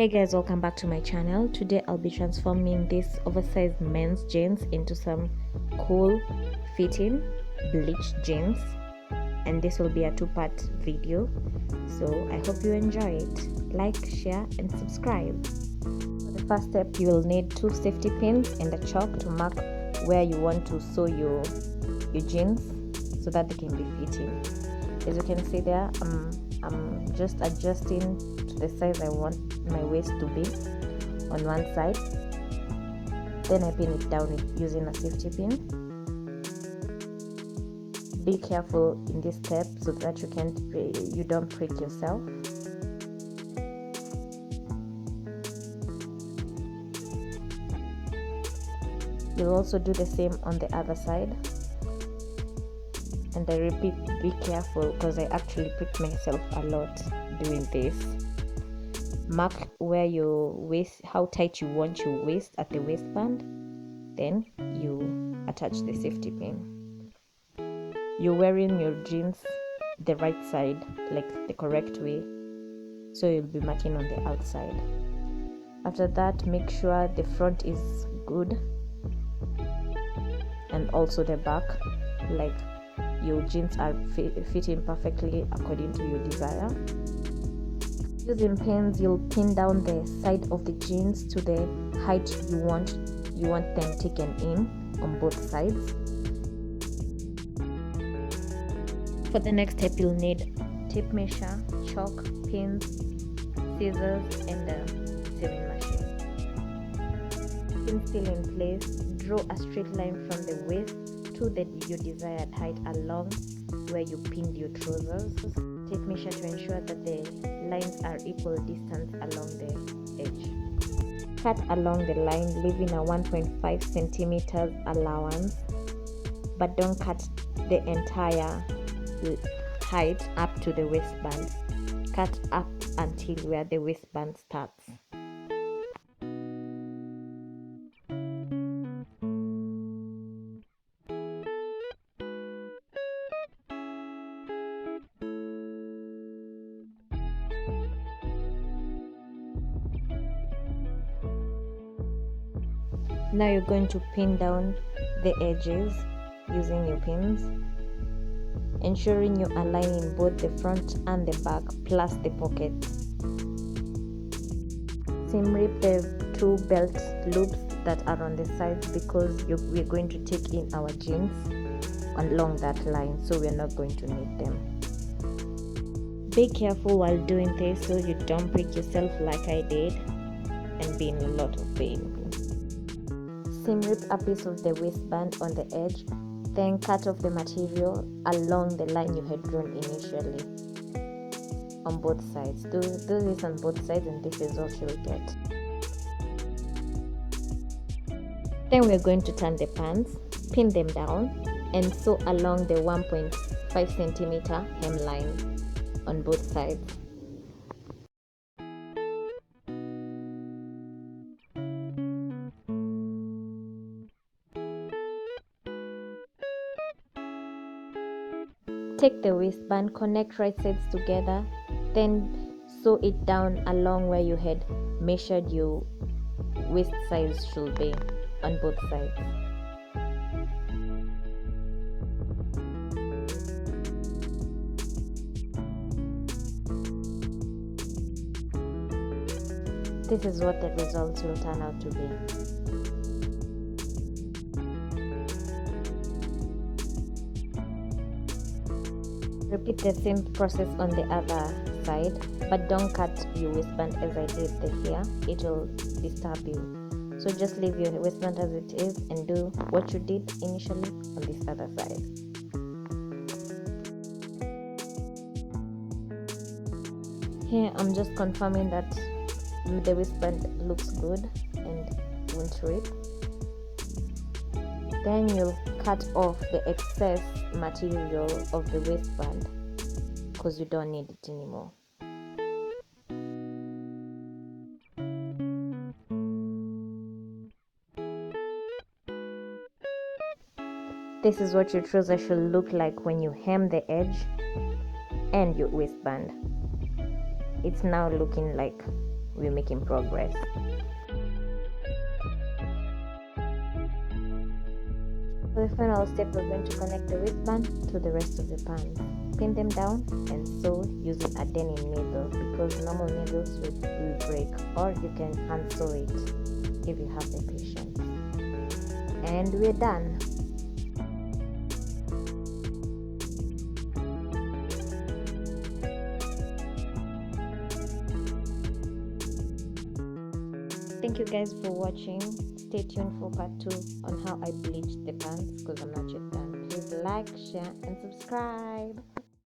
Hey guys, welcome back to my channel. Today I'll be transforming this oversized men's jeans into some cool fitting bleached jeans, and this will be a two-part video, so I hope you enjoy it. Like, share and subscribe. For the first step, you will need 2 safety pins and a chalk to mark where you want to sew your jeans so that they can be fitting. As you can see there, I'm just adjusting to the size I want my waist to be on one side. Then I pin it down using a safety pin. Be careful in this step so that you don't prick yourself. You'll also do the same on the other side. And I repeat, be careful, because I actually pricked myself a lot doing this. Mark where your waist, how tight you want your waist at the waistband, then you attach the safety pin. You're wearing your jeans the right side, like the correct way, so you'll be marking on the outside. After that, make sure the front is good and also the back, like your jeans are fitting perfectly according to your desire. Using pins, you'll pin down the side of the jeans to the height you want them taken in on both sides. For the next step, you'll need tape measure, chalk, pins, scissors and a sewing machine. Pin still in place, draw a straight line from the waist to your desired height along where you pinned your trousers. Tape measure to ensure that the lines are equal distance along the edge. Cut along the line, leaving a 1.5 centimeters allowance, but don't cut the entire height up to the waistband. Cut up until where the waistband starts. Now you're going to pin down the edges using your pins, ensuring you're aligning both the front and the back plus the pockets. Seam rip the 2 belt loops that are on the sides, because we're going to take in our jeans along that line, so we're not going to need them. Be careful while doing this so you don't break yourself like I did and be in a lot of pain. Seam rip a piece of the waistband on the edge, then cut off the material along the line you had drawn initially on both sides. Do this on both sides, and this is what you'll get. Then we're going to turn the pants, pin them down, and sew along the 1.5 centimeter hemline on both sides. Take the waistband, connect right sides together, then sew it down along where you had measured your waist size should be on both sides. This is what the results will turn out to be. Repeat the same process on the other side, but don't cut your waistband as I did here. It will disturb you. So just leave your waistband as it is and do what you did initially on this other side. Here I'm just confirming that the waistband looks good and won't rip. Then you'll cut off the excess material of the waistband, because you don't need it anymore. This is what your trouser should look like when you hem the edge and your waistband. It's now looking like we're making progress. For the final step, we're going to connect the wristband to the rest of the pants. Pin them down and sew using a denim needle, because normal needles will break, or you can hand sew it if you have the patience. And we're done. Thank you guys for watching. Stay tuned for part 2 on how I bleached the pants, because I'm not yet done. Please like, share and subscribe.